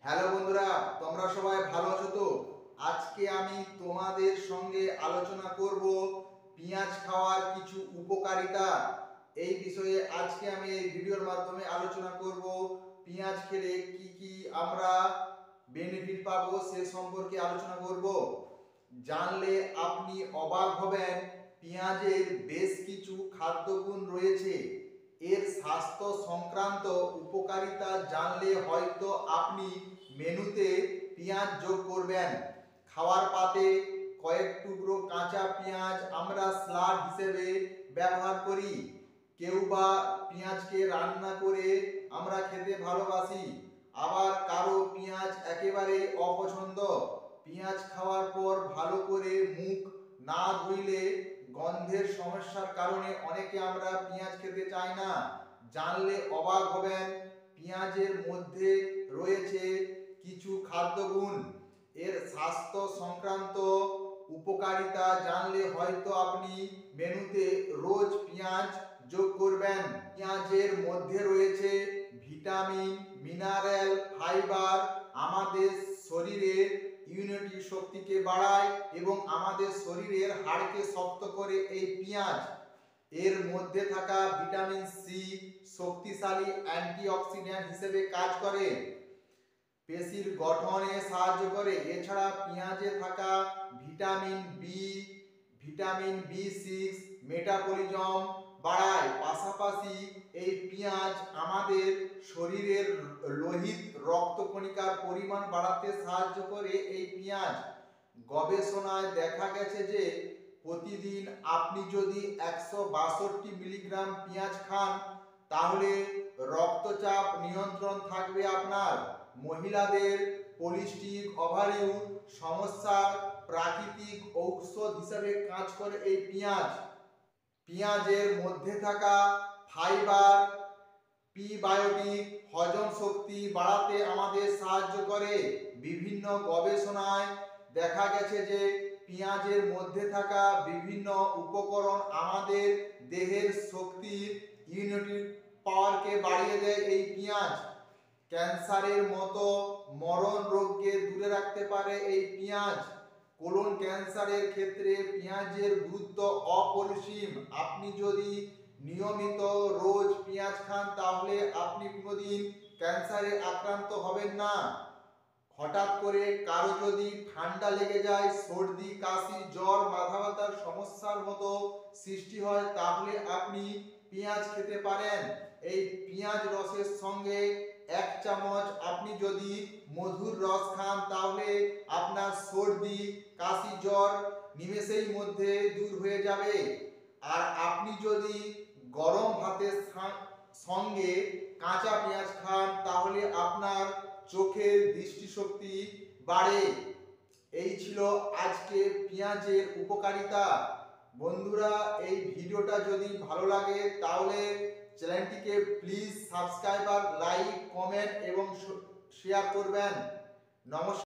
Hello বন্ধুরা, তোমরা সবাই ভালো আছো তো? আজকে আমি তোমাদের সঙ্গে আলোচনা করব পেঁয়াজ খাওয়ার কিছু উপকারিতা। এই বিষয়ে আজকে আমি এই ভিডিওর মাধ্যমে আলোচনা করব। পেঁয়াজ খেলে কি কি আমরা বেনিফিট পাবো সে সম্পর্কে আলোচনা করব। জানলে আপনি অবাক হবেন, পেঁয়াজের বেশ কিছু খাদ্যগুণ রয়েছে। এর স্বাস্থ্য সংক্রান্ত উপকারিতা জানলে হয়তো আপনি মেনুতে পেঁয়াজ যোগ করবেন। খাওয়ার পাতে কয়েক টুকরো কাঁচা পেঁয়াজ আমরা স্যালাড হিসেবে ব্যবহার করি। কেউ বা পেঁয়াজকে রান্না করে আমরা খেতে ভালোবাসি, আবার কারো পেঁয়াজ একেবারে অপছন্দ। পেঁয়াজ খাওয়ার পর ভালো করে মুখ না ধুইলে গন্ধের সমস্যার কারণে অনেকে আমরা পেঁয়াজ খেতে চাই না। জানলে অবাক হবেন, পেঁয়াজের মধ্যে রয়েছে কিছু খাদ্যগুণ। এর স্বাস্থ্য সংক্রান্ত উপকারিতা জানলে হয়তো আপনি মেনুতে রোজ পেঁয়াজ যোগ করবেন। পেঁয়াজের মধ্যে রয়েছে ভিটামিন, মিনারেল, ফাইবার। আমাদের শরীরের ইমিউনিটি শক্তিকে বাড়ায় এবং আমাদের শরীরের হাড়কে শক্ত করে এই পেঁয়াজ। এর মধ্যে থাকা ভিটামিন সি শক্তিশালী অ্যান্টিঅক্সিডেন্ট হিসেবে কাজ করে, পেশির গঠনে সাহায্য করে। এছাড়া পেঁয়াজে থাকা ভিটামিন বি সিক্স মেটাবলিজম বাড়ায়। পাশাপাশি এই পেঁয়াজ আমাদের শরীরের লোহিত রক্তকণিকার পরিমাণ বাড়াতে সাহায্য করে এই পেঁয়াজ। গবেষণায় দেখা গেছে যে প্রতিদিন আপনি যদি 162 মিলিগ্রাম পেঁয়াজ খান তাহলে রক্তচাপ নিয়ন্ত্রণ থাকবে আপনার। মহিলাদের পলিস্টিক ওভারি সমস্যার প্রাকৃতিক ঔষধ হিসেবে কাজ করে এই পেঁয়াজ। পেঁয়াজের মধ্যে থাকা ফাইবার প্রিবায়োটিক হজম শক্তি বাড়াতে আমাদের সাহায্য করে। বিভিন্ন গবেষণায় দেখা গেছে যে পেঁয়াজের মধ্যে থাকা বিভিন্ন উপকরণ আমাদের দেহের শক্তি, ইমিউনিটি পাওয়ারকে বাড়িয়ে দেয় এই পেঁয়াজ। ক্যান্সারের মতো মরণ রোগকে দূরে রাখতে পারে এই পেঁয়াজ। কোলন ক্যান্সারের ক্ষেত্রে পেঁয়াজের গুরুত্ব অপরিসীম। আপনি যদি নিয়মিত রোজ পেঁয়াজ খান তাহলে আপনি কোনোদিন ক্যান্সারে আক্রান্ত হবেন না। হঠাৎ করে কারো যদি ঠান্ডা লেগে যায়, সর্দি, কাশি, জ্বর, মাথা ব্যথার সমস্যার মতো সৃষ্টি হয় তাহলে আপনি পেঁয়াজ খেতে পারেন। এই পেঁয়াজ রসের সঙ্গে 1 চামচ আপনি যদি মধুর রস খান তাহলে আপনার সর্দি, কাশি, জ্বর নিমেষেই মধ্যে দূর হয়ে যাবে। আর আপনি যদি গরম ভাতের সঙ্গে কাঁচা পেঁয়াজ খান তাহলে আপনার চোখের দৃষ্টিশক্তি বাড়ে। এই ছিল আজকে পেঁয়াজের উপকারিতা। বন্ধুরা, এই ভিডিওটা যদি ভালো লাগে তাহলে চ্যানেলটিকে প্লিজ সাবস্ক্রাইব আর লাইক, কমেন্ট এবং শেয়ার করবেন। নমস্কার।